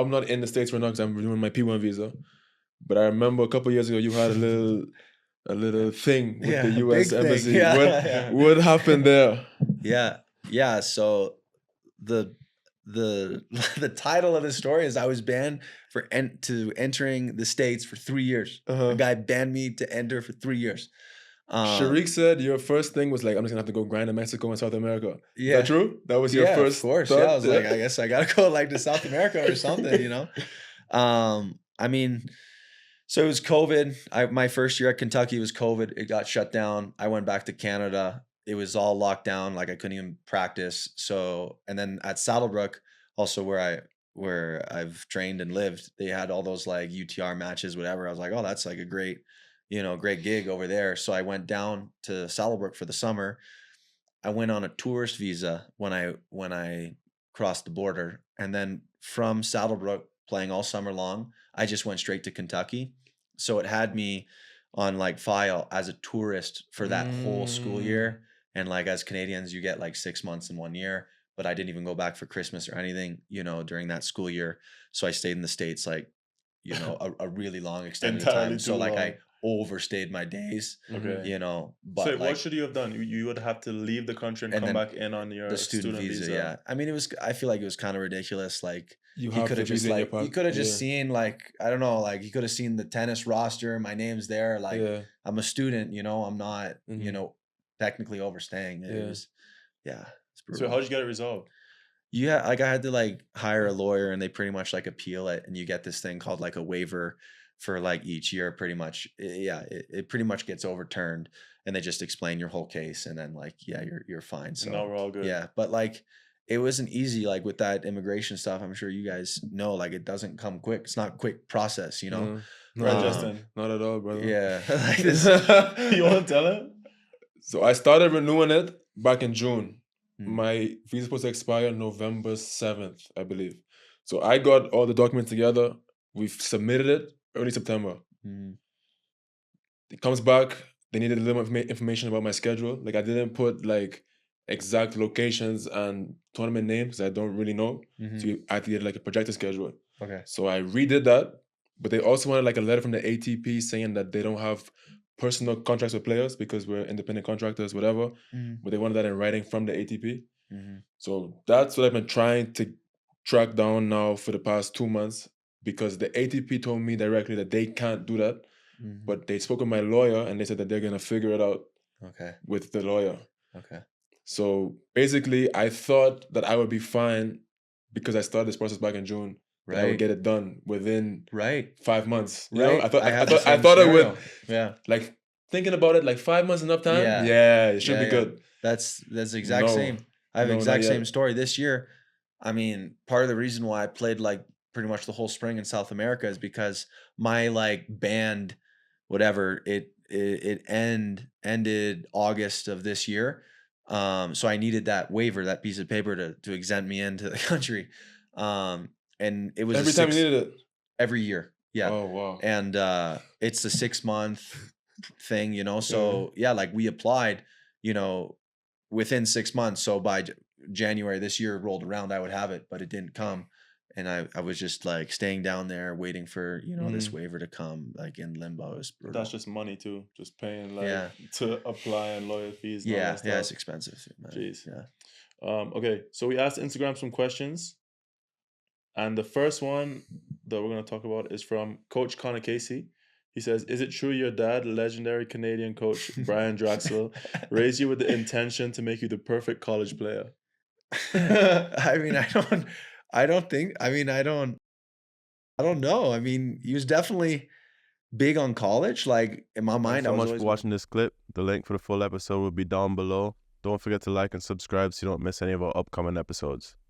I'm not in the States right now because I'm renewing my P1 visa. But I remember a couple of years ago you had a little thing with the U.S. Embassy. Yeah. What happened there? Yeah. So the title of the story is I was banned to entering the States for 3 years. A guy banned me to enter for 3 years. Sharik said your first thing was like, I'm just gonna have to go grind in Mexico and South America. Yeah. Is that true? That was your first of course. thought? Yeah, I was like, I guess I gotta go like to South America or something, you know? I mean, so it was COVID. My first year at Kentucky was COVID. It got shut down. I went back to Canada. It was all locked down. Like I couldn't even practice. So, and then at Saddlebrook, also where I've trained and lived, they had all those like UTR matches, whatever. I was like, oh, that's like a great gig over there. So I went down to Saddlebrook for the summer. I went on a tourist visa when I crossed the border, and then from Saddlebrook, playing all summer long, I just went straight to Kentucky. So it had me on like file as a tourist for that whole school year. And like as Canadians, you get like 6 months in 1 year, but I didn't even go back for Christmas or anything, during that school year. So I stayed in the States like, a really long extended time. So like I overstayed my days. Okay. But so like, what should you have done? You would have to leave the country and come back in on your the student visa. Yeah. I mean, I feel like it was kind of ridiculous. Like you could have just like, you could have just seen like, I don't know, like you could have seen the tennis roster. My name's there. Like I'm a student, I'm not, technically overstaying. It was, it's brutal. So how'd you get it resolved? Yeah, like I had to like hire a lawyer and they pretty much like appeal it, and you get this thing called like a waiver for like each year pretty much. It pretty much gets overturned, and they just explain your whole case, and then like, you're fine. So now we're all good. Yeah, but like it wasn't easy, like with that immigration stuff. I'm sure you guys know, like it doesn't come quick. It's not a quick process, No, Justin? Not at all, brother. Yeah. Like this. You want to tell him? So I started renewing it back in June. My visa supposed to expire November 7th, I believe. So I got all the documents together. We've submitted it early September. It comes back. They needed a little information about my schedule. Like I didn't put like exact locations and tournament names because I don't really know. So I had to get like a projected schedule. Okay. So I redid that. But they also wanted like a letter from the ATP saying that they don't have personal contracts with players because we're independent contractors, whatever. But they wanted that in writing from the ATP. So that's what I've been trying to track down now for the past 2 months, because the ATP told me directly that they can't do that. But they spoke with my lawyer and they said that they're going to figure it out with the lawyer. Okay. So basically, I thought that I would be fine because I started this process back in June. Right. I would get it done within 5 months. You know? I thought I would. Yeah. Like thinking about it, like 5 months enough time. Yeah. It should be good. That's the exact same. I have the exact same story this year. I mean, part of the reason why I played like pretty much the whole spring in South America is because my like band, whatever, it ended August of this year. So I needed that waiver, that piece of paper to exempt me into the country. And it was every time you needed it? Every year. Yeah. Oh, wow. And it's a 6-month thing, So like we applied, within 6 months. So by January this year rolled around, I would have it, but it didn't come. And I was just like staying down there waiting for, this waiver to come, like in limbo. It was brutal. That's just money too. Just paying like to apply and lawyer fees. And yeah, it's expensive. Man. Jeez. Yeah. Okay, so we asked Instagram some questions. And the first one that we're going to talk about is from Coach Connor Casey. He says, is it true your dad, legendary Canadian coach Brian Draxl, raised you with the intention to make you the perfect college player? I mean, I don't know. I mean, he was definitely big on college. Like in my mind, Thanks so much for watching this clip. The link for the full episode will be down below. Don't forget to like and subscribe so you don't miss any of our upcoming episodes.